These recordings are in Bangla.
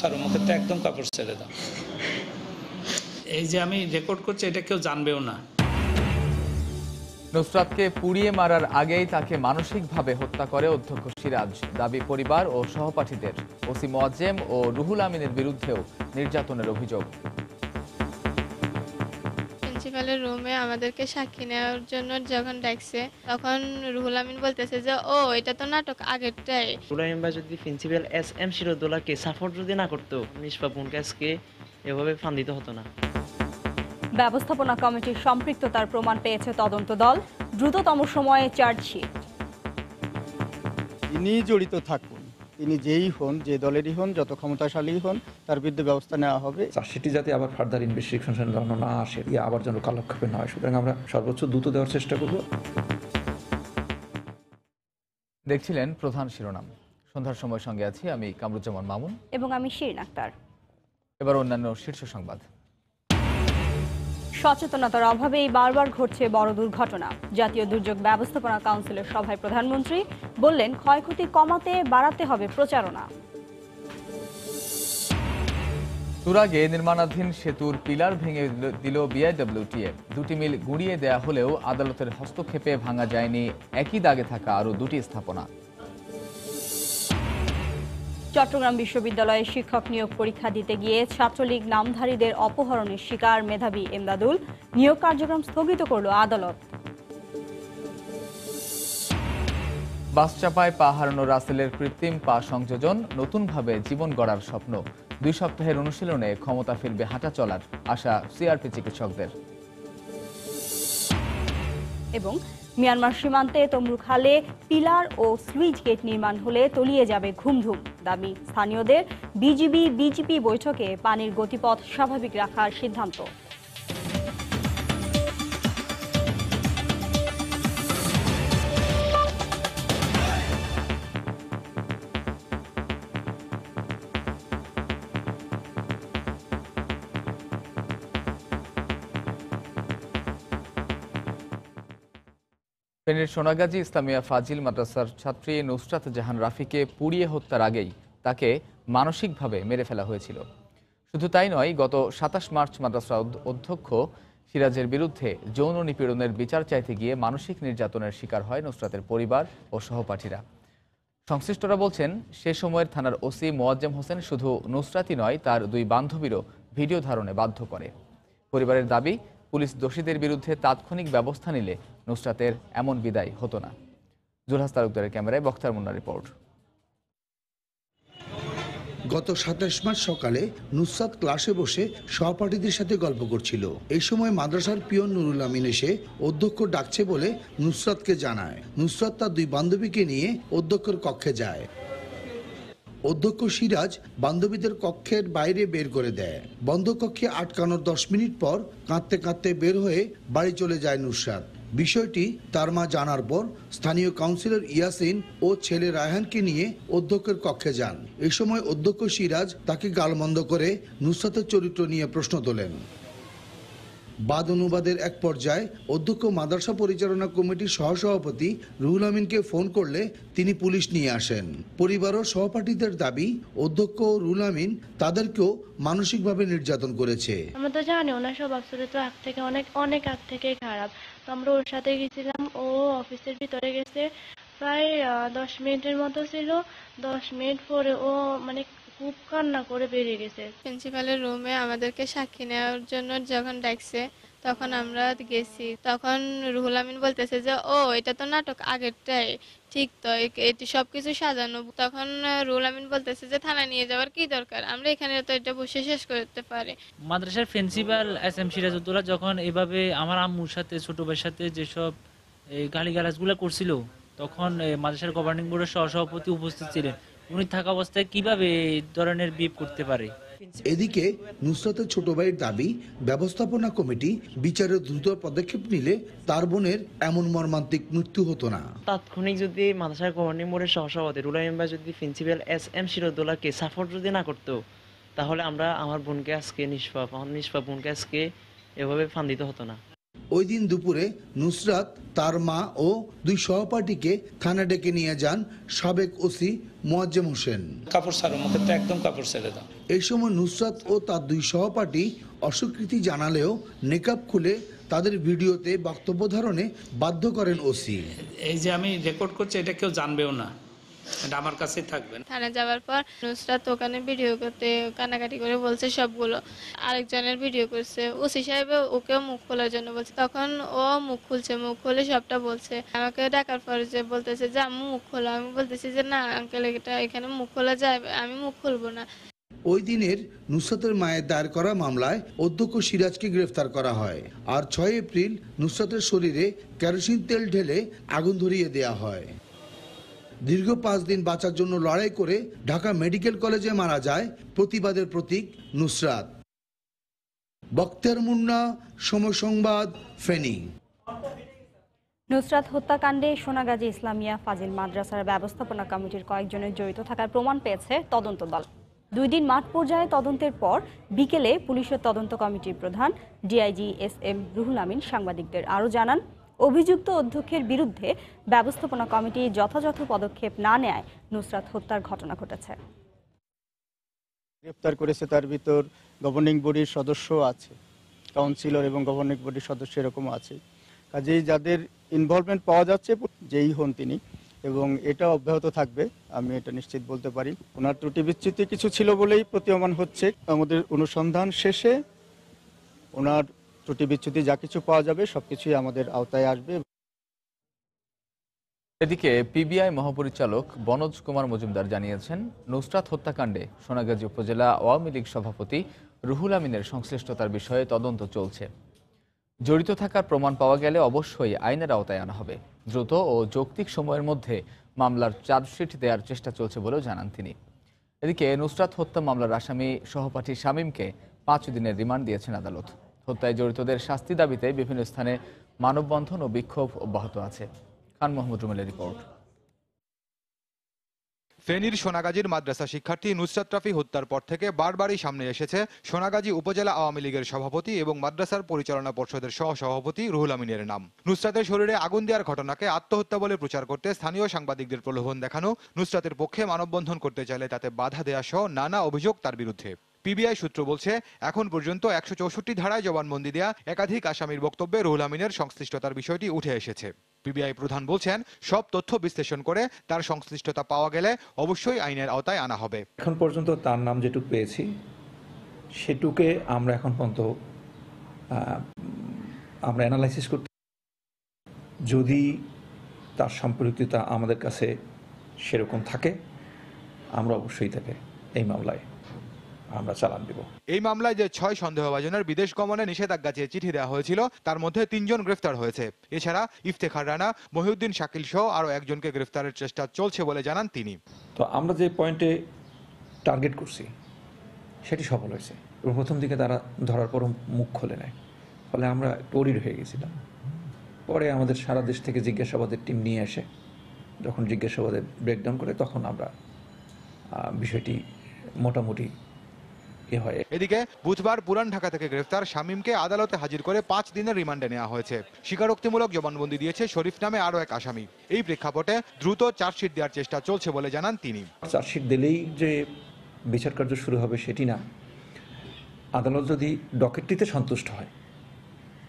ছাড়ো, মুখে তো একদম কাপড় ছেড়ে দাও। এই যে আমি রেকর্ড করছি, এটা কেউ জানবেও না। নুসরাতকে পুড়িয়ে মারার আগেই তাকে মানসিকভাবে হত্যা করে অধ্যক্ষ সিরাজ, দাবি পরিবার ও সহপাঠীদের। ওসি মোয়াজ্জেম ও রুহুল আমিনের বিরুদ্ধেও নির্যাতনের অভিযোগ। প্রিন্সিপালের রুমে আমাদেরকে সাক্ষী নেওয়ার জন্য যখন ডাকছে, তখন রুহুল আমিন বলতেছে যে ও এটা তো নাটক আগেরটাই। রুহুল আমিন ভাই যদি প্রিন্সিপাল SM সিরাজউদ্দৌলাকে সাপোর্ট যদি না করতো, নিষ্পাপ মুনকাসকে এভাবে ফান দিতে হতো না। ব্যবস্থাপনা কমিটির সম্পৃক্ততার প্রমাণ পেয়েছে তদন্ত দল, দ্রুততম সময়ে চার্জশিট। তিনি জড়িত থাকুন, তিনি যেই হন, যে দলেরই হন, যত ক্ষমতাশালী হন, তার বিরুদ্ধে ব্যবস্থা নেওয়া হবে। চার্জশিটটি যাতে আবার ফার্দার ইনভেস্টিগেশনের জন্য না আসে, আবার যেন কালক্ষেপে না হয়, সুতরাং আমরা সর্বোচ্চ দ্রুত দেওয়ার চেষ্টা করব। দেখছিলেন প্রধান শিরোনাম। সন্ধ্যার সময় সঙ্গে আছি আমি কামরুজ্জামান মামুন এবং আমি শিরিন আক্তার। এবার অন্যান্য শীর্ষ সংবাদ। সচেতনতার অভাবেই বারবার ঘটছে বড় দুর্ঘটনা। জাতীয় দুর্যোগ ব্যবস্থাপনা কাউন্সিলের সভায় প্রধানমন্ত্রী বললেন, ক্ষয়ক্ষতি কমাতে বাড়াতে হবে প্রচারণা। তুরাগে নির্মাণাধীন সেতুর পিলার ভেঙে দিল BIWTF। দুটি মিল গুঁড়িয়ে দেয়া হলেও আদালতের হস্তক্ষেপে ভাঙা যায়নি একই দাগে থাকা আরও দুটি স্থাপনা। চট্টগ্রাম বিশ্ববিদ্যালয়ে শিক্ষক নিয়োগ পরীক্ষা দিতে গিয়ে ছাত্রলীগ নামধারীদের অপহরণের শিকার মেধাবী এমদাদুল। নিয়োগ কার্যক্রম স্থগিত করল আদালত। বাসচাপায় পা হারানো রাসেলের কৃত্রিম পা সংযোজন, নতুনভাবে জীবন গড়ার স্বপ্ন। 2 সপ্তাহের অনুশীলনে ক্ষমতা ফিরবে হাঁটা চলার আশা CRP চিকিৎসকদের। এবং মিয়ানমার সীমান্তে তমরুখালে পিলার ও সুইচ গেট নির্মাণ হলে তলিয়ে যাবে ঘুমধুম। দাবি স্থানীয়দের। BGP বৈঠকে পানির গতিপথ স্বাভাবিক রাখার সিদ্ধান্ত। ফেনীর সোনাগাজী ইসলামিয়া ফাজিল মাদ্রাসার ছাত্রী নুসরাত জাহান রাফিকে পুড়িয়ে হত্যার আগেই তাকে মানসিকভাবে মেরে ফেলা হয়েছিল। শুধু তাই নয়, গত 27 মার্চ মাদ্রাসার অধ্যক্ষ সিরাজের বিরুদ্ধে যৌন নিপীড়নের বিচার চাইতে গিয়ে মানসিক নির্যাতনের শিকার হয় নুসরাতের পরিবার ও সহপাঠীরা। সংশ্লিষ্টরা বলছেন, সে সময়ের থানার ওসি মোয়াজ্জেম হোসেন শুধু নুসরাতই নয়, তার 2 বান্ধবীরও ভিডিও ধারণে বাধ্য করে। পরিবারের দাবি, পুলিশ দোষীদের বিরুদ্ধে তাৎক্ষণিক ব্যবস্থা নিলে নুসরাতের এমন বিদায় হতো না। জুলহাস তালুকদারের ক্যামেরায় বখতার মুন্নার রিপোর্ট। গত 27 মার্চ সকালে নুসরাত ক্লাসে বসে সহপাঠীদের সাথে গল্প করছিল। এই সময় মাদ্রাসার পিয়ন নুরুল আমিন এসে অধ্যক্ষ ডাকছে বলে নুসরাতকে জানায়। নুসরাত তার 2 বান্ধবীকে নিয়ে অধ্যক্ষের কক্ষে যায়। অধ্যক্ষ সিরাজ বান্ধবীদের কক্ষের বাইরে বের করে দেয়। বন্ধ কক্ষে আটকানোর 10 মিনিট পর কাঁদতে কাঁদতে বের হয়ে বাড়ি চলে যায় নুসরাত। বিষয়টি তার মা জানার পর স্থানীয় কাউন্সিলর ইয়াসিন ও ছেলে রায়হানকে নিয়ে অধ্যক্ষের কক্ষে যান। এই সময় অধ্যক্ষ সিরাজ তাকে গালমন্দ করে নুসরাতের চরিত্র নিয়ে প্রশ্ন তোলেন। বাদ অনুবাদের এক পর্যায়ে অধ্যক্ষ মাদ্রাসা পরিচালনা কমিটির সহসভাপতি রুহুল আমিনকে ফোন করলে তিনি পুলিশ নিয়ে আসেন। পরিবার ও সহপাঠীদের দাবি, অধ্যক্ষ রুহুল আমিন তাদেরকেও মানসিকভাবে নির্যাতন করেছে। আমরা তো জানি ওনার স্বভাব চরিত্র আগ থেকে অনেক আগ থেকে খারাপ। তো আমরা ওর সাথে গেছিলাম, ও অফিসের ভিতরে গেছে, প্রায় 10 মিনিটের মতো ছিল। 10 মিনিট পরে ও মানে খুব কান্না করে বেরিয়ে গেছে। প্রিন্সিপালের রুমে আমাদেরকে সাক্ষী নেওয়ার জন্য যখন ডাকছে, তখন আমরা গেছি। তখন রুহুল আমিন বলতেছে যে ও এটা তো নাটক আগেরটাই, ঠিক তো, এটি সবকিছু সাজানো। তখন রুহুল আমিন বলতেছে যে থানা নিয়ে যাওয়ার কি দরকার, আমরা এখানে তো এটা বসে শেষ করতে পারি। মাদ্রাসার প্রিন্সিপাল SM সিরাজউদ্দৌলা যখন এভাবে আমার আম্মুর সাথে ছোট ভাইয়ের সাথে যেসব গালিগালাজগুলো করছিল, তখন মাদ্রাসার গভর্নিং বোর্ডের সহসভাপতি উপস্থিত ছিলেন। উনি থাকা অবস্থায় কিভাবে এই ধরনের বিহেভ করতে পারে? এদিকে নুসরাতের ছোট ভাইয়ের দাবি, ব্যবস্থাপনা কমিটি বিচারের দ্রুত পদক্ষেপ নিলে তার বোনের এমন মর্মান্তিক মৃত্যু হতো না। তাৎক্ষণিক যদি মাদ্রাসার গভর্নিং বোর্ডের সহসভাপতি রুহুল আমিন ভাই যদি প্রিন্সিপাল SM সিরাজউদ্দৌলাকে সাপোর্ট যদি না করতো, তাহলে আমার বোনকে আজকে নিষ্পাপ বোনকে আজকে এভাবে ফান দিতে হতো না। ওই দিন দুপুরে নুসরাত, তার মা ও 2 সহপাঠীকে থানা ডেকে নিয়ে যান সাবেক ওসি মোয়াজ্জেম হোসেন। কাপড় ছাড়ো, মুখে তো একদম কাপড় ছেড়ে দাও। এই সময় নুসরাত ও তার দুই সহপাঠী অস্বীকৃতি জানালেও নেকাব খুলে তাদের ভিডিওতে বক্তব্য ধারণে বাধ্য করেন ওসি। এই যে আমি রেকর্ড করছি এটা কেউ জানবেও না, এটা আমার কাছেই থাকবে। থানায় যাওয়ার পর নুসরাত ওখানে ভিডিও করতে কান্নাকাটি করে বলছে সবগুলো, আরেকজনের ভিডিও করছে। ওসি সাহেব ওকেও মুখ খোলার জন্য বলছে, তখন ও মুখ খুলছে, মুখ খুলে সবটা বলছে। আমাকে ডাকার পর যে বলতেছে যে আমি মুখ খোলা, আমি বলতেছি যে না আঙ্কেল এটা এখানে মুখ খোলা যায়, আমি মুখ খুলবো না। ওই দিনের নুসরাতের মায়ের দায়ের করা মামলায় অধ্যক্ষ সিরাজকে গ্রেফতার করা হয়, আর 6 এপ্রিল নুসরাতের শরীরে কেরোসিন তেল ঢেলে আগুন ধরিয়ে দেয়া হয়। দীর্ঘ 5 দিন বাঁচার জন্য লড়াই করে ঢাকা মেডিকেল কলেজে মারা যায় প্রতিবাদের প্রতীক নুসরাত। বখতিয়ার মুন্না, সময় সংবাদ, ফেনী। নুসরাত হত্যাকাণ্ডে সোনাগাজী ইসলামিয়া ফাজিল মাদ্রাসার ব্যবস্থাপনা কমিটির কয়েকজনের জড়িত থাকার প্রমাণ পেয়েছে তদন্ত দল। 2 দিন মাঠ পর্যায়ে তদন্তের পর বিকেলে পুলিশের তদন্ত কমিটির প্রধান ডিআইজি SM রুহুল আমিন সাংবাদিকদের আরও জানান, অভিযুক্ত অধ্যক্ষের বিরুদ্ধে ব্যবস্থাপনা কমিটি যথাযথ পদক্ষেপ না নেয় নুসরাত হত্যার ঘটনা ঘটেছে। গ্রেফতার করেছে, তার ভিতর গভর্নিং বডির সদস্য আছে, কাউন্সিলর এবং গভর্নিং বডির সদস্য এরকমও আছে। কাজেই যাদের ইনভলভমেন্ট পাওয়া যাচ্ছে যেই হন তিনি, এবং এটা অব্যাহত থাকবে, আমি এটা নিশ্চিত বলতে পারি। ওনার ত্রুটি বিচ্যুতি কিছু ছিল বলেই প্রতীয়মান হচ্ছে। আমাদের অনুসন্ধান শেষে ওনার ত্রুটি বিচ্যুতি যা কিছু পাওয়া যাবে সবকিছুই আমাদের আওতায় আসবে। এদিকে পিবিআই মহাপরিচালক বনজ কুমার মজুমদার জানিয়েছেন, নুসরাত হত্যাকাণ্ডে সোনাগাজী উপজেলা আওয়ামী লীগ সভাপতি রুহুল আমিনের সংশ্লিষ্টতার বিষয়ে তদন্ত চলছে। জড়িত থাকার প্রমাণ পাওয়া গেলে অবশ্যই আইনের আওতায় আনা হবে। দ্রুত ও যৌক্তিক সময়ের মধ্যে মামলার চার্জশিট দেওয়ার চেষ্টা চলছে বলেও জানান তিনি। এদিকে নুসরাত হত্যা মামলার আসামি সহপাঠী শামীমকে 5 দিনের রিমান্ড দিয়েছেন আদালত। হত্যায় জড়িতদের শাস্তি দাবিতে বিভিন্ন স্থানে মানববন্ধন ও বিক্ষোভ অব্যাহত আছে। খান মোহাম্মদ রুমেলের রিপোর্ট। ফেনীর সোনাগাজীর মাদ্রাসা শিক্ষার্থী নুসরাত রাফি হত্যার পর থেকে বারবারই সামনে এসেছে সোনাগাজী উপজেলা আওয়ামী লীগের সভাপতি এবং মাদ্রাসার পরিচালনা পর্ষদের সহসভাপতি রুহুল আমিনের নাম। নুসরাতের শরীরে আগুন দেওয়ার ঘটনাকে আত্মহত্যা বলে প্রচার করতে স্থানীয় সাংবাদিকদের প্রলোভন দেখানো, নুসরাতের পক্ষে মানববন্ধন করতে চাইলে তাতে বাধা দেয়া সহ নানা অভিযোগ তার বিরুদ্ধে। পিবিআই সূত্র বলছে, এখন পর্যন্ত 164 ধারায় জবানবন্দি দেয়া একাধিক আসামির বক্তব্যে রুহুল আমিনের সংশ্লিষ্টতার বিষয়টি উঠে এসেছে। পিবিআই প্রধান বলছেন, সব তথ্য বিশ্লেষণ করে তার সংশ্লিষ্টতা পাওয়া গেলে অবশ্যই আইনের আওতায় আনা হবে। এখন পর্যন্ত তার নাম যেটুকু পেয়েছি সেটুকে আমরা এখন পর্যন্ত আমরা অ্যানালাইসিস করতে, যদি তার সম্পৃক্ততা আমাদের কাছে সেরকম থাকে আমরা অবশ্যই তাকে এই মামলায় আমরা চালান দেব। এই মামলায় যে 6 সন্দেহভাজনের বিদেশ গমনে নিষেধাজ্ঞা চেয়ে চিঠি দেওয়া হয়েছিল তার মধ্যে 3 জন গ্রেফতার হয়েছে। এছাড়া ইফতেখার রানা, মহিউদ্দিন শাকিল সহ আরও একজনকে গ্রেফতারের চেষ্টা চলছে বলে জানান তিনি। তো আমরা যে পয়েন্টে টার্গেট করছি সেটি সফল হয়েছে এবং প্রথম দিকে তারা ধরার পর মুখ খোলে নেয়, ফলে আমরা তৈরি হয়ে গেছিলাম। পরে আমাদের সারা দেশ থেকে জিজ্ঞাসাবাদের টিম নিয়ে এসে যখন জিজ্ঞাসাবাদের ব্রেকডাউন করে তখন আমরা বিষয়টি মোটামুটি এদিকে বুধবার পুরান ঢাকা থেকে গ্রেফতার শামীমকে আদালতে হাজির করে 5 দিনের রিমান্ডে নেওয়া হয়েছে। স্বীকারোক্তিমূলক জবানবন্দি দিয়েছে শরীফ নামে আরও এক আসামি। এই প্রেক্ষাপটে দ্রুত চার্জশিট দেওয়ার চেষ্টা চলছে বলে জানান তিনি। চার্জশিট দিলেই যে বিচার কার্য শুরু হবে সেটি না, আদালত যদি ডকেটটিতে সন্তুষ্ট হয়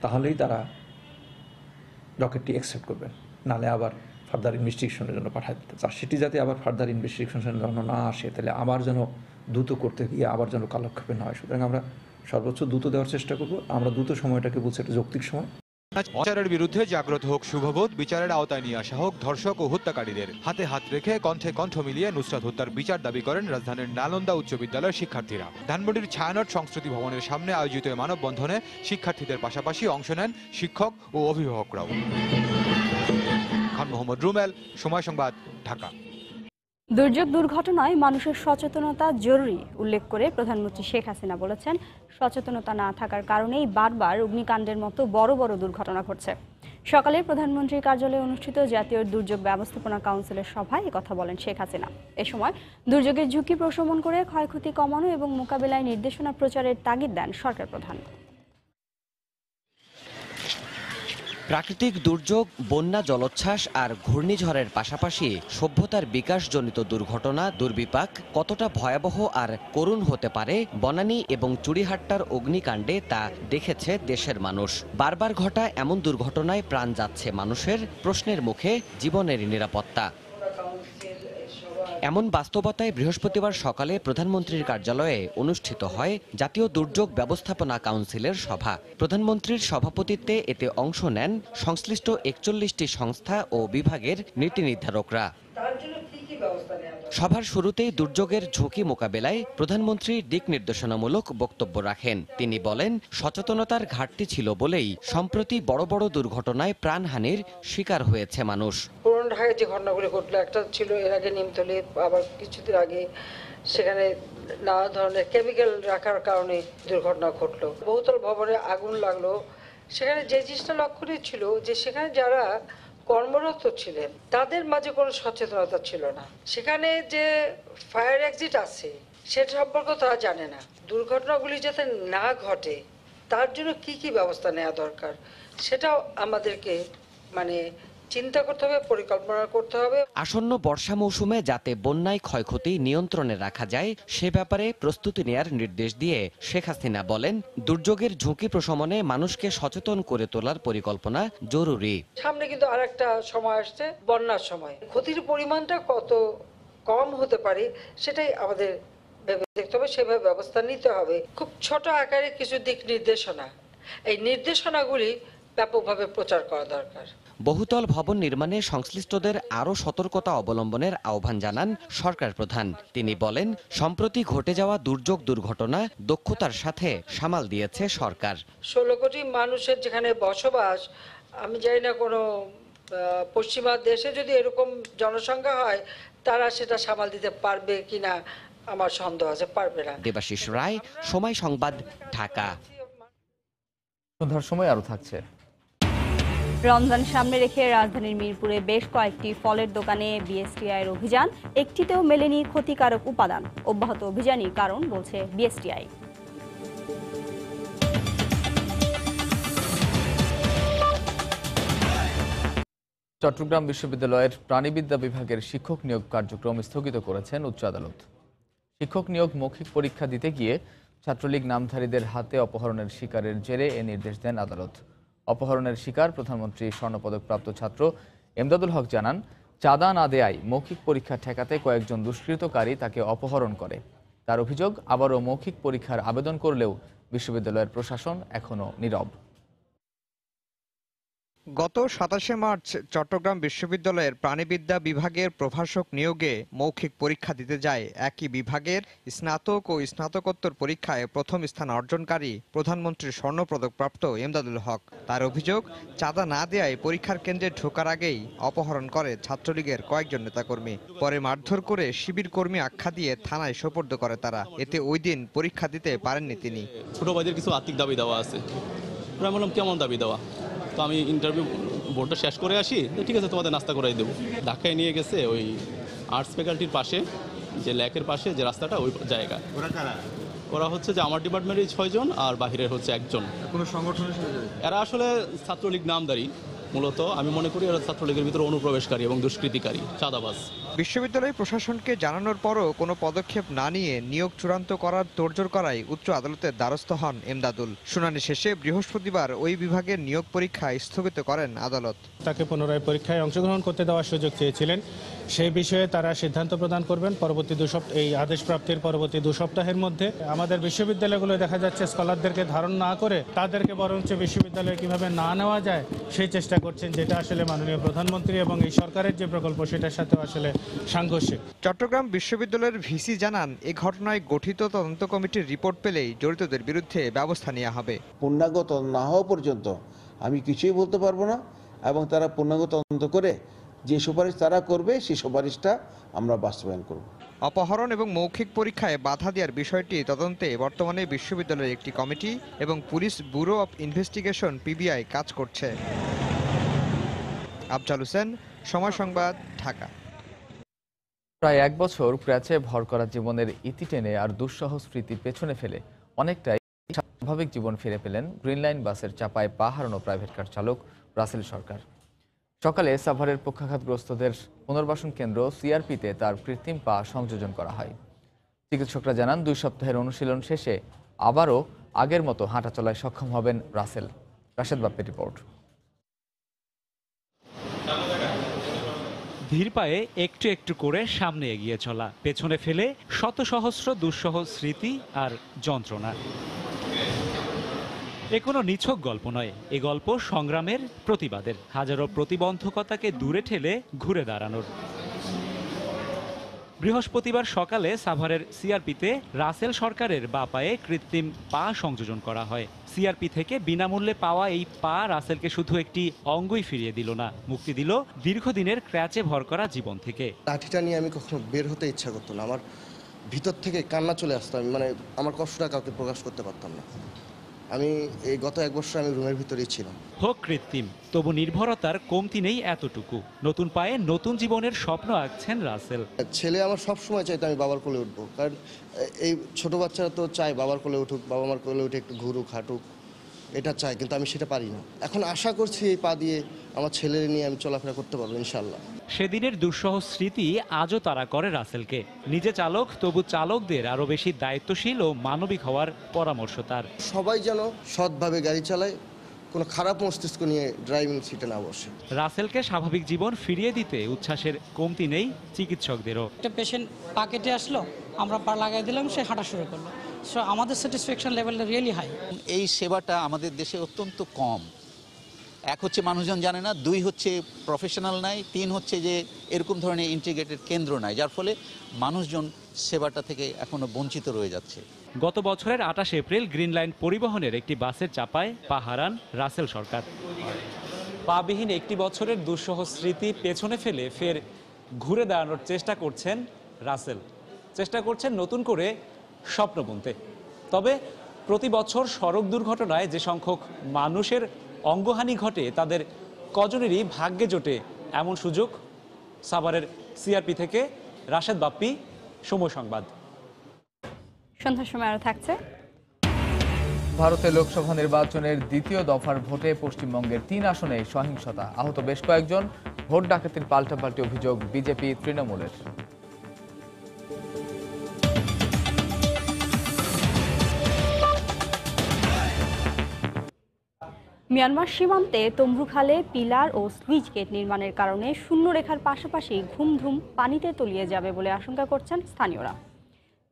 তাহলেই তারা ডকেটটি অ্যাকসেপ্ট করবেন, নাহলে আবার ফার্দার ইনভেস্টিগেশনের জন্য পাঠায় দিতে। চার্জশিটটি যাতে আবার ফার্দার ইনভেস্টিগেশনের জন্য না আসে, তাহলে আবার যেন দ্রুত করতে গিয়ে আবার যেন কালক্ষেপে না হয়। সুতরাং আমরা সর্বোচ্চ দ্রুত দেওয়ার চেষ্টা করব। আমরা দ্রুত সময়টাকে বলছি একটা যৌক্তিক সময়। বিচারের বিরুদ্ধে জাগ্রত হোক শুভবোধ, বিচারের আওতায় নিয়ে আসা হোক ধর্ষক ও হত্যাকারীদের। হাতে হাত রেখে কণ্ঠে কণ্ঠ মিলিয়ে নুসরাত হত্যার বিচার দাবি করেন রাজধানীর নালন্দা উচ্চ বিদ্যালয়ের শিক্ষার্থীরা। ধানমন্ডির ছায়ানট সংস্কৃতি ভবনের সামনে আয়োজিত মানববন্ধনে শিক্ষার্থীদের পাশাপাশি অংশ নেন শিক্ষক ও অভিভাবকরাও। খান মোহাম্মদ রুমেল, সময় সংবাদ, ঢাকা। দুর্যোগ দুর্ঘটনায় মানুষের সচেতনতা জরুরি উল্লেখ করে প্রধানমন্ত্রী শেখ হাসিনা বলেছেন, সচেতনতা না থাকার কারণেই বারবার অগ্নিকাণ্ডের মতো বড় বড় দুর্ঘটনা ঘটছে। সকালে প্রধানমন্ত্রীর কার্যালয়ে অনুষ্ঠিত জাতীয় দুর্যোগ ব্যবস্থাপনা কাউন্সিলের সভায় একথা বলেন শেখ হাসিনা। এ সময় দুর্যোগের ঝুঁকি প্রশমন করে ক্ষয়ক্ষতি কমানো এবং মোকাবিলায় নির্দেশনা প্রচারের তাগিদ দেন সরকার প্রধান। প্রাকৃতিক দুর্যোগ, বন্যা, জলোচ্ছ্বাস আর ঘূর্ণিঝড়ের পাশাপাশি সভ্যতার বিকাশজনিত দুর্ঘটনা, দুর্বিপাক কতটা ভয়াবহ আর করুণ হতে পারে বনানী এবং চুড়িহাট্টার অগ্নিকাণ্ডে তা দেখেছে দেশের মানুষ। বারবার ঘটা এমন দুর্ঘটনায় প্রাণ যাচ্ছে মানুষের, প্রশ্নের মুখে জীবনের নিরাপত্তা। এমন বাস্তবতায় বৃহস্পতিবার সকালে প্রধানমন্ত্রীর কার্যালয়ে অনুষ্ঠিত হয় জাতীয় দুর্যোগ ব্যবস্থাপনা কাউন্সিলের সভা। প্রধানমন্ত্রীর সভাপতিত্বে এতে অংশ নেন সংশ্লিষ্ট ৪১টি সংস্থা ও বিভাগের নীতি নির্ধারকরা। সভার শুরুতেই দুর্যোগের ঝুঁকি মোকাবেলায় প্রধানমন্ত্রী দিক নির্দেশনামূলক বক্তব্য রাখেন। তিনি বলেন, সচেতনতার ঘাটতি ছিল বলেই সম্প্রতি বড় বড় দুর্ঘটনায় প্রাণহানির শিকার হয়েছে মানুষ। পুরনো ঢাকায় যে ঘটনাগুলি ঘটলো, একটা ছিল এর আগে নিমতলী, আবার কিছুদিন আগে সেখানে নানা ধরনের কেমিক্যাল রাখার কারণে দুর্ঘটনা ঘটলো। বহুতল ভবনে আগুন লাগলো। সেখানে যে জিনিসটা লক্ষণীয় ছিল যে সেখানে যারা কর্মরত ছিলেন তাদের মাঝে কোনো সচেতনতা ছিল না। সেখানে যে ফায়ার এক্সিট আছে সেটা সম্পর্কে তারা জানে না। দুর্ঘটনাগুলি যাতে না ঘটে তার জন্য কি কি ব্যবস্থা নেওয়া দরকার সেটাও আমাদেরকে চিন্তা করতে হবে, পরিকল্পনা করতে হবে। আসন্ন বর্ষা মৌসুমে যাতে বন্যায় ক্ষয়ক্ষতি নিয়ন্ত্রণে রাখা যায় সে ব্যাপারে প্রস্তুতি নেয়ার নির্দেশ দিয়ে শেখ হাসিনা বলেন, দুর্যোগের ঝুঁকি প্রশমনে মানুষকে সচেতন করে তোলার পরিকল্পনা জরুরি। সামনে কিন্তু আরেকটা সময় আসছে, বন্যার সময়। ক্ষতির পরিমাণটা কত কম হতে পারে সেটাই আমাদের ভেবে দেখতে হবে, সেভাবে ব্যবস্থা নিতে হবে। খুব ছোট আকারে কিছু দিক নির্দেশনা, এই নির্দেশনাগুলি ব্যাপকভাবে প্রচার করা দরকার। বহুতল ভবন নির্মাণে সংশ্লিষ্টদের আরও সতর্কতা অবলম্বনের আহ্বান জানান সরকার প্রধান। তিনি বলেন, সম্প্রতি ঘটে যাওয়া দুর্যোগ দুর্ঘটনা দক্ষতার সাথে সামাল দিয়েছে সরকার। 16 কোটি মানুষের যেখানে বসবাস, আমি জানি না কোনো পশ্চিমা দেশে যদি এরকম জনসংখ্যা হয় তারা সেটা সামাল দিতে পারবে কিনা আমার সন্দেহ আছে, পারবে না। দেবাশিস রায়, সময় সংবাদ, ঢাকা। সন্ধ্যার সময় আরো থাকছে। রমজান সামনে রেখে রাজধানীর মিরপুরে বেশ কয়েকটি ফলের দোকানে বিএসটিআই এর অভিযান, একটিতেও মেলেনি ক্ষতিকারক উপাদান। অব্যাহত অভিযানই কারণ বলছে বিএসটিআই। চট্টগ্রাম বিশ্ববিদ্যালয়ের প্রাণিবিদ্যা বিভাগের শিক্ষক নিয়োগ কার্যক্রম স্থগিত করেছেন উচ্চ আদালত। শিক্ষক নিয়োগ মৌখিক পরীক্ষা দিতে গিয়ে ছাত্রলীগ নামধারীদের হাতে অপহরণের শিকারের জেরে এ নির্দেশ দেন আদালত। অপহরণের শিকার প্রধানমন্ত্রী স্বর্ণপদকপ্রাপ্ত ছাত্র এমদাদুল হক জানান, চাঁদা না দেয়ায় মৌখিক পরীক্ষা ঠেকাতে কয়েকজন দুষ্কৃতকারী তাকে অপহরণ করে। তার অভিযোগ, আবারও মৌখিক পরীক্ষার আবেদন করলেও বিশ্ববিদ্যালয়ের প্রশাসন এখনও নীরব। গত ২৭শে মার্চ চট্টগ্রাম বিশ্ববিদ্যালয়ের প্রাণিবিদ্যা বিভাগের প্রভাষক নিয়োগে মৌখিক পরীক্ষা দিতে যায় একই বিভাগের স্নাতক ও স্নাতকোত্তর পরীক্ষায় প্রথম স্থান অর্জনকারী প্রধানমন্ত্রীর স্বর্ণপদকপ্রাপ্ত এমদাদুল হক। তার অভিযোগ, চাঁদা না দেয়ায় পরীক্ষার কেন্দ্রে ঢোকার আগেই অপহরণ করে ছাত্রলীগের কয়েকজন নেতাকর্মী। পরে মারধর করে শিবির কর্মী আখ্যা দিয়ে থানায় সোপর্দ করে তারা। এতে ওই দিন পরীক্ষা দিতে পারেননি তিনি। ছোট ভাইদের কিছু আর্থিক দাবি দেওয়া আছে। আমি বললাম, কেমন দাবি দেওয়া? তো আমি ইন্টারভিউ বোর্ডটা শেষ করে আসি, তো ঠিক আছে তোমাদের নাস্তা করাই দেবো। ঢাকায় নিয়ে গেছে ওই আর্টস ফ্যাকাল্টির পাশে, যে ল্যাকের পাশে যে রাস্তাটা, ওই জায়গা। ওরা হচ্ছে যে আমার ডিপার্টমেন্টের 6 জন আর বাহিরের হচ্ছে 1 জন। কোনো সংগঠনের সাথে এরা আসলে ছাত্রলীগ নামধারী। মূলত আমি মনে করি এরা ছাত্রলীগের ভিতরে অনুপ্রবেশকারী এবং দুষ্কৃতিকারী, চাঁদাবাজ। বিশ্ববিদ্যালয় প্রশাসনকে জানানোর পরও কোনো পদক্ষেপ না নিয়ে নিয়োগ চূড়ান্ত করার তোড়জোড় করায় উচ্চ আদালতের দ্বারস্থ হন এমদাদুল। শুনানি শেষে বৃহস্পতিবার ওই বিভাগের নিয়োগ পরীক্ষা স্থগিত করেন আদালত। তাকে পুনরায় পরীক্ষায় অংশগ্রহণ করতে দেওয়ার সুযোগ চেয়েছিলেন, সেই বিষয়ে তারা সিদ্ধান্ত প্রদান করবেন পরবর্তী 2 সপ্তাহ, এই আদেশ প্রাপ্তির পরবর্তী 2 সপ্তাহের মধ্যে। আমাদের বিশ্ববিদ্যালয়গুলো দেখা যাচ্ছে স্কলারদেরকে ধারণ না করে তাদেরকে বরঞ্চ বিশ্ববিদ্যালয়ে কিভাবে না নেওয়া যায় সেই চেষ্টা করছেন, যেটা আসলে মাননীয় প্রধানমন্ত্রী এবং এই সরকারের যে প্রকল্প সেটার সাথে আসলে সাংঘর্ষিক। চট্টগ্রাম বিশ্ববিদ্যালয়ের ভিসি জানান, এই ঘটনায় গঠিত তদন্ত কমিটির রিপোর্ট পেলেই জড়িতদের বিরুদ্ধে ব্যবস্থা নেওয়া হবে। পূর্ণাঙ্গ তদন্ত না হওয়া পর্যন্ত আমি কিছুই বলতে পারবো না, এবং তারা পূর্ণাঙ্গ তদন্ত করে যে সুপারিশ তারা করবে সেই সুপারিশটা আমরা বাস্তবায়ন করব। অপহরণ এবং মৌখিক পরীক্ষায় বাধা দেওয়ার বিষয়টি তদন্তে বর্তমানে বিশ্ববিদ্যালয়ের একটি কমিটি এবং police bureau of investigation PBI কাজ করছে। আফজাল হোসেন, সময় সংবাদ, ঢাকা। প্রায় 1 বছর ক্র্যাচে ভর করা জীবনের ইতি টেনে আর দুঃসহ স্মৃতি পেছনে ফেলে অনেকটাই স্বাভাবিক জীবন ফিরে পেলেন গ্রিন লাইন বাসের চাপায় পা হারানো প্রাইভেট কার চালক রাসেল সরকার। সকালে সাভারের পক্ষাঘাতগ্রস্তদের পুনর্বাসন কেন্দ্র সিআরপিতে তার কৃত্রিম পা সংযোজন করা হয়। চিকিৎসকরা জানান 2 সপ্তাহের অনুশীলন শেষে আবারও আগের মতো হাঁটা চলায় সক্ষম হবেন রাসেল। রাশেদ বাপ্পির রিপোর্ট। ধীর পায়ে একটু একটু করে সামনে এগিয়ে চলা, পেছনে ফেলে শত সহস্র দুঃসহ স্মৃতি আর যন্ত্রণা। এ কোনো নিছক গল্প নয়, এ গল্প সংগ্রামের, প্রতিবাদের, হাজারো প্রতিবন্ধকতাকে দূরে ঠেলে ঘুরে দাঁড়ানোর। বৃহস্পতিবার সকালে সাভারের সিআরপিতে রাসেল সরকারের বা পায়ে কৃত্রিম পা সংযোজন করা হয়। সিআরপি থেকে বিনামূল্যে পাওয়া এই পা রাসেলকে শুধু একটি অঙ্গই ফিরিয়ে দিল না, মুক্তি দিল দীর্ঘদিনের ক্র্যাচে ভর করা জীবন থেকে। লাঠিটা নিয়ে আমি কখনো বের হতে ইচ্ছা করতো না, আমার ভিতর থেকে কান্না চলে আসতো। আমি আমার কষ্টটা কাউকে প্রকাশ করতে পারতাম না। আমি এই গত 1 বছর আমি রুমের ভিতরেই ছিলাম। হোক কৃত্রিম, তবু নির্ভরতার কমতি নেই এতটুকু। নতুন পায়ে নতুন জীবনের স্বপ্ন আঁকছেন রাসেল। ছেলে আমার সব সময় চাইতো আমি বাবার কোলে উঠবো, কারণ এই ছোট বাচ্চারা তো চায় বাবার কোলে উঠুক, বাবা মার কোলে উঠে একটু ঘুরুক হাঁটুক, এটা চাই, কিন্তু আমি সেটা পারি না। এখন আশা করছি এই পা দিয়ে আমার ছেলে নিয়ে আমি চলাফেরা করতে পারবো ইনশাল্লাহ। সেদিনের দুঃসহ স্মৃতি আজও তাড়া করে রাসেলকে। নিজে চালক, তবু চালকদের আরও বেশি দায়িত্বশীল ও মানবিক হওয়ার পরামর্শ তার। সবাই যেন সৎভাবে গাড়ি চালায়, কোনো খারাপ মস্তিষ্ক নিয়ে ড্রাইভিং সিটে না বসে। রাসেলকে স্বাভাবিক জীবন ফিরিয়ে দিতে উচ্ছ্বাসের কমতি নেই চিকিৎসকদেরও। একটা পেশেন্ট পা কেটে আসলো, আমরা পা লাগাই দিলাম, সে হাঁটা শুরু করলো। সো আমাদের স্যাটিসফ্যাকশন লেভেলটা রিয়েলি হাই। এই সেবাটা আমাদের দেশে অত্যন্ত কম। 1 হচ্ছে মানুষজন জানে না, 2 হচ্ছে প্রফেশনাল নাই, 3 হচ্ছে যে এরকম ধরনের ইন্টিগ্রেটেড কেন্দ্র নাই, যার ফলে মানুষজন সেবাটা থেকে এখনো বঞ্চিত রয়ে যাচ্ছে। গত বছরের 28 এপ্রিল গ্রিন লাইন পরিবহনের একটি বাসের চাপায় পা হারান রাসেল সরকার। পাবিহীন একটি বছরের দুঃসহ স্মৃতি পেছনে ফেলে ফের ঘুরে দাঁড়ানোর চেষ্টা করছেন রাসেল। চেষ্টা করছেন নতুন করে স্বপ্ন বুনতে। তবে প্রতি বছর সড়ক দুর্ঘটনায় যে সংখ্যক মানুষের অঙ্গহানি ঘটে, তাদের কজনেরই ভাগ্যে জোটে এমন সুযোগ। সাভারের সিআরপি থেকে রাশেদ বাপ্পি, সময় সংবাদ। সন্ধ্যার সময় আরো থাকছে। ভারতে লোকসভা নির্বাচনের দ্বিতীয় দফার ভোটে পশ্চিমবঙ্গের 3 আসনে সহিংসতা, আহত বেশ কয়েকজন, ভোট ডাকাতির পাল্টাপাল্টি অভিযোগ বিজেপি তৃণমূলের। মিয়ানমার সীমান্তে তম্বুখালে পিলার ও স্লুইস গেট নির্মাণের কারণে শূন্যরেখার পাশাপাশি ঘুমধুম পানিতে তলিয়ে যাবে বলে আশঙ্কা করছেন স্থানীয়রা।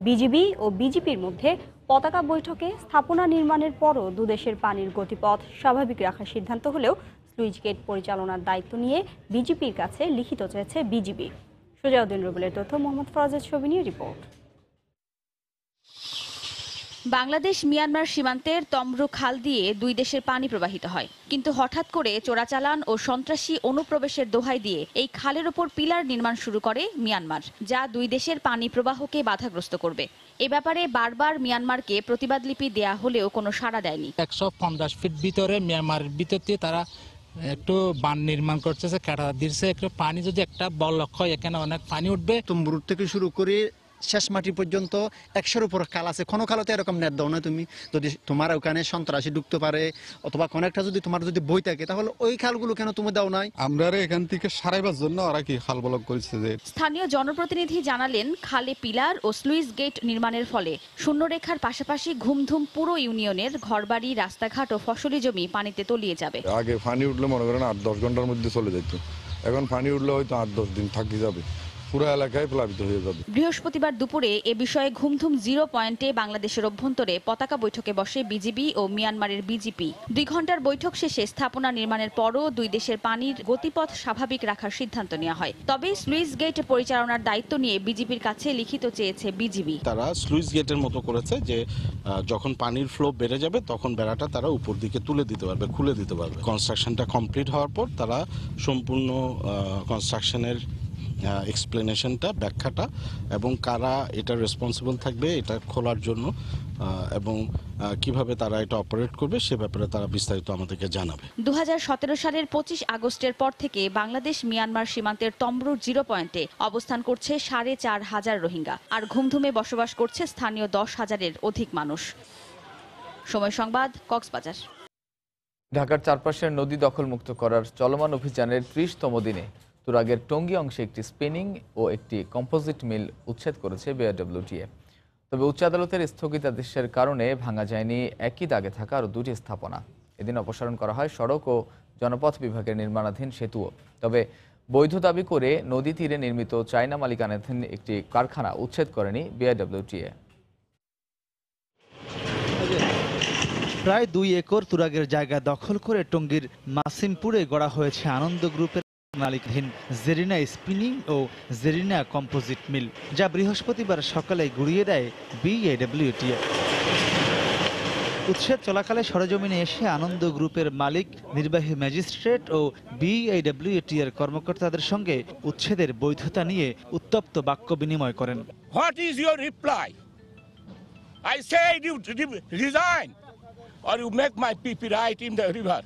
বিজিবি ও বিজেপির মধ্যে পতাকা বৈঠকে স্থাপনা নির্মাণের পরও দুদেশের পানির গতিপথ স্বাভাবিক রাখার সিদ্ধান্ত হলেও স্লুইস গেট পরিচালনার দায়িত্ব নিয়ে বিজেপির কাছে লিখিত চেয়েছে বিজিবি। সুজাউদ্দিন রুবেলের তথ্য, মোহাম্মদ ফরাজের ছবি নিয়ে রিপোর্ট। বাংলাদেশ মিয়ানমার সীমান্তের তমরু খাল দিয়ে 2 দেশের পানি প্রবাহিত হয়, কিন্তু হঠাৎ করে চোরাচালান ও সন্ত্রাসী অনুপ্রবেশের দোহাই দিয়ে এই খালের ওপর পিলার নির্মাণ শুরু করে মিয়ানমার, যা 2 দেশের পানি প্রবাহকে বাধাগ্রস্ত করবে। এ ব্যাপারে বারবার মিয়ানমারকে প্রতিবাদলিপি দেয়া হলেও কোনো সাড়া দেয়নি। 150 ফিট ভিতরে মিয়ানমারের ভিতর দিয়ে তারা একটু বাঁধ নির্মাণ করতেছে, কাটা দিচ্ছে। একটু পানি যদি একটা বড় লক্ষ্য, এখানে অনেক পানি উঠবে। তম্বুর থেকে শুরু করে শেষ মাটি পর্যন্ত 100-এর উপর খাল আছে। কোনো খালতে এরকম নেট দাও না তুমি, যদি তোমার ওখানে সন্ত্রাসী ঢুকতে পারে অথবা কোনো একটা যদি তোমার যদি বই থাকে, তাহলে ওই খালগুলো কেন তুমি দাও নাই? আমরা এখান থেকে সারাইবার জন্য ওরা কি খাল ব্লক করেছে। যে স্থানীয় জনপ্রতিনিধি জানালেন, খালে পিলার ও স্লুইস গেট নির্মাণের ফলে শূন্যরেখার পাশাপাশি ঘুমধুম পুরো ইউনিয়নের ঘরবাড়ি, রাস্তাঘাট ও ফসলি জমি পানিতে তলিয়ে যাবে। আগে পানি উঠলে মনে করেন 8-10 ঘন্টার মধ্যে চলে যেত, এখন পানি উঠলে হয়তো 8-10 দিন থাকি যাবে, পুরো এলাকায় প্লাবিত হয়ে যাবে। বৃহস্পতিবার দুপুরে এ বিষয়ে ঘুমধুম 0 পয়েন্টে বাংলাদেশের অভ্যন্তরে পতাকা বৈঠকে বসে বিজিবি ও মিয়ানমারের বিজেপি। 2 ঘন্টার বৈঠক শেষে স্থাপনা নির্মাণের পরও 2 দেশের পানির গতিপথ স্বাভাবিক রাখার সিদ্ধান্ত নেওয়া হয়। তবে স্লুইস গেট পরিচালনার দায়িত্ব নিয়ে বিজেপির কাছে লিখিত চেয়েছে বিজিবি। তারা স্লুইস গেটের মতো করেছে যে যখন পানির ফ্লো বেড়ে যাবে তখন বেড়াটা তারা উপর দিকে তুলে দিতে পারবে, খুলে দিতে পারবে। কনস্ট্রাকশনটা কমপ্লিট হওয়ার পর তারা সম্পূর্ণ কনস্ট্রাকশনের এক্সপ্লেনেশনটা, ব্যাখ্যাটা এবং কারা এটা রেসপন্সিবল থাকবে এটা খোলার জন্য এবং কিভাবে তারা এটা অপারেট করবে সে ব্যাপারে তারা বিস্তারিত আমাদেরকে জানাবে। 2017 সালের 25 আগস্টের পর থেকে বাংলাদেশ মিয়ানমার সীমান্তের তমরুর 0 পয়েন্টে অবস্থান করছে 4500 রোহিঙ্গা, আর ঘুমধুমে বসবাস করছে স্থানীয় 10,000-এর অধিক মানুষ। সময় সংবাদ, কক্সবাজার। ঢাকার চারপাশের নদী দখলমুক্ত করার চলমান অভিযানের ৩০তম দিনে তুরাগের টঙ্গী অংশে একটি স্পিনিং ও একটি কম্পোজিট মিল উচ্ছেদ করেছে বিআরডব্লিউটিএ। তবে উচ্চ আদালতের স্থগিতাদেশের কারণে ভাঙা যায়নি একই দাগে থাকা আরও দুটি স্থাপনা। এদিন অপসারণ করা হয় সড়ক ও জনপথ বিভাগের নির্মাণাধীন সেতুও। তবে বৈধ দাবি করে নদী তীরে নির্মিত চায়না মালিকানাধীন একটি কারখানা উচ্ছেদ করেনি বিআরডব্লিউটিএ। প্রায় ২ একর তুরাগের জায়গা দখল করে টঙ্গীর মাসিমপুরে গড়া হয়েছে আনন্দ গ্রুপের মালিকানাধীন জেরিনা স্পিনিং ও জেরিনা কম্পোজিট মিল, যা বৃহস্পতিবার সকালে গুড়িয়ে দেয় বিএডব্লিউটিএ। উচ্ছেদ চলাকালে সরেজমিনে এসে আনন্দ গ্রুপের মালিক, নির্বাহী ম্যাজিস্ট্রেট ও বিএডব্লিউটিএর কর্মকর্তাদের সঙ্গে উচ্ছেদের বৈধতা নিয়ে উত্তপ্ত বাক্য বিনিময় করেন। What is your reply? I said you resign or you make my PP right in the river.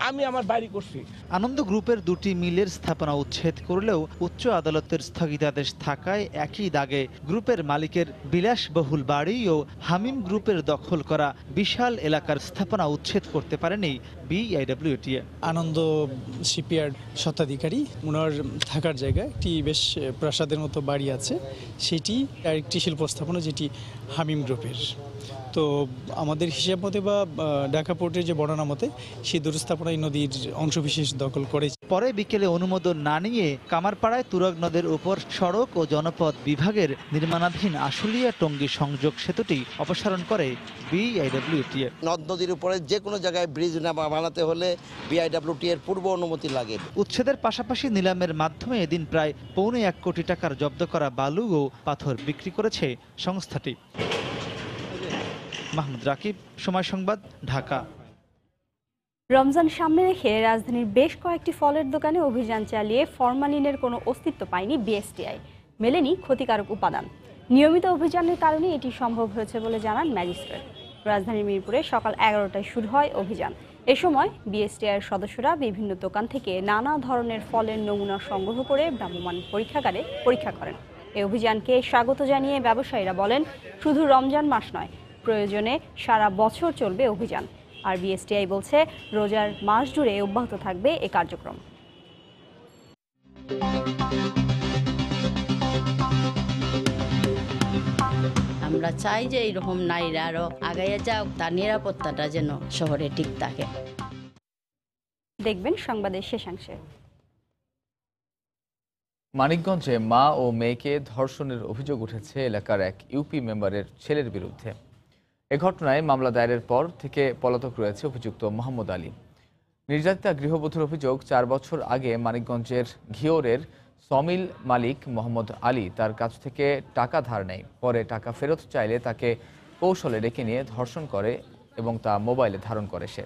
আমি আমার বাড়ি করছি। আনন্দ গ্রুপের দুটি মিলের স্থাপনা উচ্ছেদ করলেও উচ্চ আদালতের স্থগিতাদেশ থাকায় একই দাগে গ্রুপের মালিকের বিলাসবহুল বাড়ি ও হামিম গ্রুপের দখল করা বিশাল এলাকার স্থাপনা উচ্ছেদ করতে পারেনি বিআইডব্লিউটিএ। আনন্দ শিপইয়ার্ড স্বত্বাধিকারী, ওনার থাকার জায়গায় একটি বেশ প্রাসাদের মতো বাড়ি আছে, সেটি আরেকটি শিল্প স্থাপনা যেটি হামিম গ্রুপের। তো আমাদের হিসাব মতে বা ঢাকা পোর্টের যে বর্ণনা মতে সেই দুরস্থাপনায় নদীর অংশবিশেষ দখল করেছে। পরে বিকেলে অনুমোদন না নিয়ে কামারপাড়ায় তুরাগ নদের উপর সড়ক ও জনপথ বিভাগের নির্মাণাধীন আশুলিয়া টঙ্গী সংযোগ সেতুটি অপসারণ করে বিআইডব্লিউটিএ। নদ নদীর উপরে যে কোনো জায়গায় ব্রিজ না বানাতে হলে বিআইডব্লিউটি এর পূর্ব অনুমতি লাগে। উচ্ছেদের পাশাপাশি নিলামের মাধ্যমে এদিন প্রায় 1.25 কোটি টাকার জব্দ করা বালু ও পাথর বিক্রি করেছে সংস্থাটি। মাহমুদ রাকিব, সময় সংবাদ, ঢাকা। রমজান সামনে রেখে রাজধানীর বেশ কয়েকটি ফলের দোকানে অভিযান চালিয়ে ফরমালিনের কোনো অস্তিত্ব পায়নি বিএসটিআই। মেলেনি ক্ষতিকারক উপাদান। নিয়মিত অভিযানের কারণে এটি সম্ভব হয়েছে বলে জানান ম্যাজিস্ট্রেট। রাজধানীর মিরপুরে সকাল 11টায় শুরু হয় অভিযান। এ সময় বিএসটিআইয়ের সদস্যরা বিভিন্ন দোকান থেকে নানা ধরনের ফলের নমুনা সংগ্রহ করে ভ্রাম্যমাণ পরীক্ষাগারে পরীক্ষা করেন। এই অভিযানকে স্বাগত জানিয়ে ব্যবসায়ীরা বলেন, শুধু রমজান মাস নয়, প্রয়োজনে সারা বছর চলবে অভিযান। আর বিএসটিআই বলছে, রোজার মাস জুড়ে অব্যাহত থাকবে এ কার্যক্রম। আমরা চাই যে এইরকম নারীরা আরো আগাইয়া যাক, তার নিরাপত্তাটা যেন শহরে ঠিক থাকে। দেখবেন সংবাদের শেষাংশে। মানিকগঞ্জে মা ও মেয়েকে ধর্ষণের অভিযোগ উঠেছে এলাকার এক ইউপি মেম্বারের ছেলের বিরুদ্ধে। এ ঘটনায় মামলা দায়েরের পর থেকে পলাতক রয়েছে অভিযুক্ত মোহাম্মদ আলী। নির্যাতিতা গৃহবধূর অভিযোগ, 4 বছর আগে মানিকগঞ্জের ঘিওরের সমিল মালিক মোহাম্মদ আলী তার কাছ থেকে টাকা ধার নেয়। পরে টাকা ফেরত চাইলে তাকে কৌশলে ডেকে নিয়ে ধর্ষণ করে এবং তা মোবাইলে ধারণ করে সে।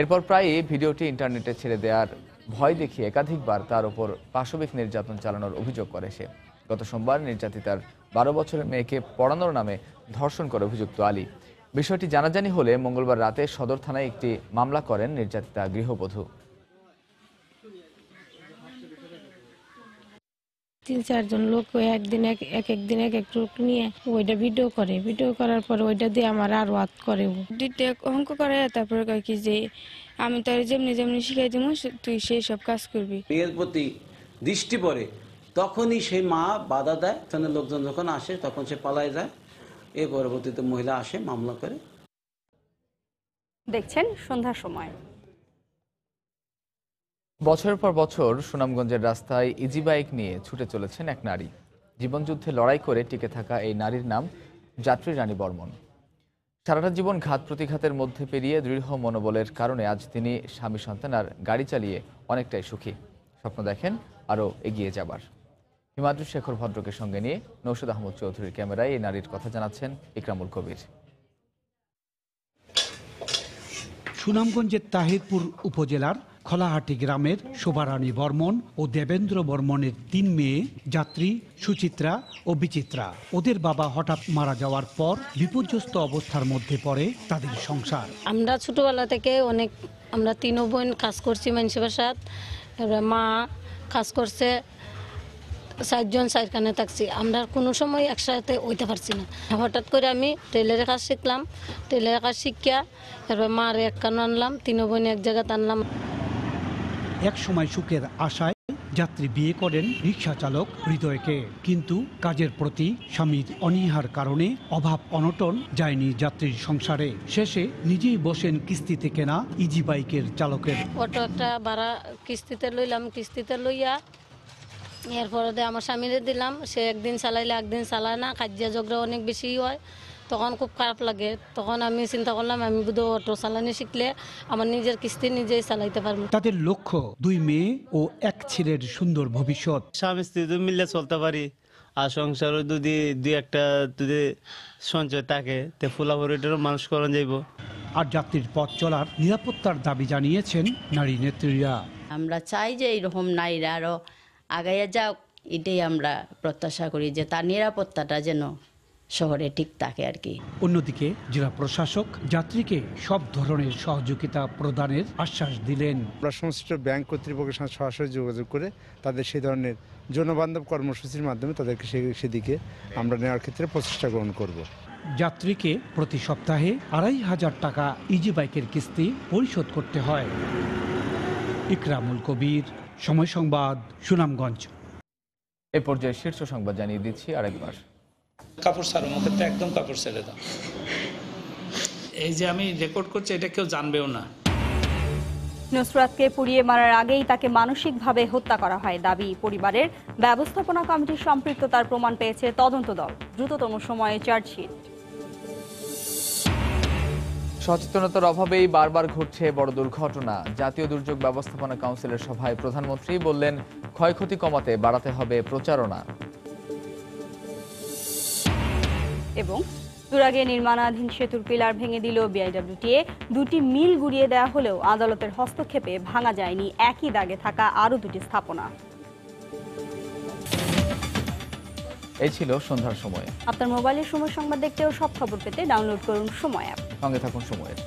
এরপর প্রায়ই ভিডিওটি ইন্টারনেটে ছেড়ে দেওয়ার ভয় দেখিয়ে একাধিকবার তার উপর পাশবিক নির্যাতন চালানোর অভিযোগ করে সে। গত সোমবার নির্যাতিতার 12 বছরের মেয়েকে পড়ানোর নামে ধর্ষণ করে অভিযুক্ত আলী। বিষয়টি জানাজানি হলে মঙ্গলবার রাতে সদর থানায় একটি মামলা করেন নির্যাতিতা গৃহবধূ। 3-4 জন লোক একদিন এক এক লোক নিয়ে ওইটা ভিডিও করে, ভিডিও করার পরে ওইটা দিয়ে আমার আর ওয়াত করে, দুইটা অঙ্ক করে। তারপরে কয় কি যে আমি তো যেমনি যেমনি শিখাই দিব, তুই সেই সব কাজ করবি। মেয়ের প্রতি দৃষ্টি পড়ে তখনই সেই মা বাধা দেয়। থানার লোকজন যখন আসে তখন সে পালায় যায়। এর পরবর্তীতে মহিলা আসে, মামলা করে। দেখছেন সন্ধ্যার সময়। বছরের পর বছর সুনামগঞ্জের রাস্তায় ইজি বাইক নিয়ে ছুটে চলেছেন এক নারী। জীবনযুদ্ধে লড়াই করে টিকে থাকা এই নারীর নাম যাত্রী রানী বর্মন। সারাটা জীবন ঘাত প্রতিঘাতের মধ্যে পেরিয়ে দৃঢ় মনোবলের কারণে আজ তিনি স্বামী সন্তান আর গাড়ি চালিয়ে অনেকটাই সুখী। স্বপ্ন দেখেন আরও এগিয়ে যাবার। হিমাদ্রি শেখর ভদ্রকে সঙ্গে নিয়ে নৌশদ আহমদ চৌধুরীর ক্যামেরায় এই নারীর কথা জানাচ্ছেন ইকরামুল কবির। সুনামগঞ্জের তাহিরপুর উপজেলার খোলাহাটি গ্রামের শোভারানী বর্মন ও দেবেন্দ্র বর্মনের 3 মেয়ে যাত্রী, সুচিত্রা ও বিচিত্রা। ওদের বাবা হঠাৎ মারা যাওয়ার পর বিপর্যস্ত অবস্থার মধ্যে পড়ে তাদের সংসার। আমরা ছোটবেলা থেকে আমরা 3 বোন কাজ করছি মানুষের বাসাত। মা কাজ করছে, 4জন 4খানে থাকছি, আমরা কোনো সময় একসাথে হইতে পারছি না। হঠাৎ করে আমি টেলারের কাজ শিখলাম, টেলারের কাজ শিখিয়া এরপর মার এক কান আনলাম, 3 বোন এক জায়গাতে আনলাম। এক সময় সুখের আশায় যাত্রী বিয়ে করেন রিকশা চালক হৃদয়কে, কিন্তু কাজের প্রতি স্বামীর অনীহার কারণে অভাব অনটন যায়নি যাত্রীর সংসারে। শেষে নিজেই বসেন কিস্তিতে কেনা ইজি বাইকের চালকের। অটো একটা ভাড়া কিস্তিতে লইলাম, কিস্তিতে লইয়া এরপরে আমার স্বামীরে দিলাম। সে একদিন চালাইলে একদিন চালায় না, কাজিয়া ঝগড়া অনেক বেশি হয়, তখন খুব খারাপ লাগে। তখন আমি চিন্তা করলাম আমি বুধ অটো চালানি শিখলে আমার নিজের কিস্তি নিজেই চালাইতে পারবো। তাদের লক্ষ্য 2 মেয়ে ও 1 ছেলের সুন্দর ভবিষ্যৎ। স্বামী স্ত্রী মিলে চলতে পারি, আর সংসারে যদি 2-1টা যদি সঞ্চয় থাকে তে ফুলাফরিটারও মানুষ করান যাইব। আর যাত্রীর পথ চলার নিরাপত্তার দাবি জানিয়েছেন নারী নেত্রীরা। আমরা চাই যে এইরকম নারীরা আরও আগাইয়া যাক, এটাই আমরা প্রত্যাশা করি যে তার নিরাপত্তাটা যেন শহরে ঠিক থাকে আর কি। অন্যদিকে জেলা প্রশাসক যাত্রীকে সব ধরনের সহযোগিতা প্রদানের আশ্বাস দিলেন। আমরা সংশ্লিষ্ট ব্যাংক কর্তৃপক্ষের সাথে সরাসরি যোগাযোগ করে তাদের সেই ধরনের জনবান্ধব কর্মসূচির মাধ্যমে তাদেরকে সেদিকে আমরা নেওয়ার ক্ষেত্রে প্রচেষ্টা গ্রহণ করব। যাত্রীকে প্রতি সপ্তাহে 2500 টাকা ইজি বাইকের কিস্তি পরিশোধ করতে হয়। ইকরামুল কবির, সময় সংবাদ, সুনামগঞ্জ। এ পর্যায়ে শীর্ষ সংবাদ জানিয়ে দিচ্ছি আরেকবার। কাপড় ছাড়ো, মুখে তো একদম কাপড় ছেড়ে দাও। এই যে আমি রেকর্ড করছি এটা কেউ জানবেও না। নুসরাতকে পুড়িয়ে মারার আগেই তাকে মানসিকভাবে হত্যা করা হয় দাবি পরিবারের। ব্যবস্থাপনা কমিটির সম্পৃক্ততার প্রমাণ পেয়েছে তদন্ত দল, দ্রুততম সময়ে চার্জশিট। সচেতনতার অভাবেই বারবার ঘটছে বড় দুর্ঘটনা। জাতীয় দুর্যোগ ব্যবস্থাপনা কাউন্সিলের সভায় প্রধানমন্ত্রী বললেন, ক্ষয়ক্ষতি কমাতে বাড়াতে হবে প্রচারণা। এবং তুরাগে নির্মাণাধীন সেতুর পিলার ভেঙে দিল বিআইডব্লিউটিএ। 2টি মিল গুড়িয়ে দেওয়া হলেও আদালতের হস্তক্ষেপে ভাঙা যায়নি একই দাগে থাকা আরও 2টি স্থাপনা। এই ছিল সন্ধ্যার সময়। আপনার মোবাইলের সময় সংবাদ দেখতে ও সব খবর পেতে ডাউনলোড করুন সময় অ্যাপ। সঙ্গে থাকুন সময়ের।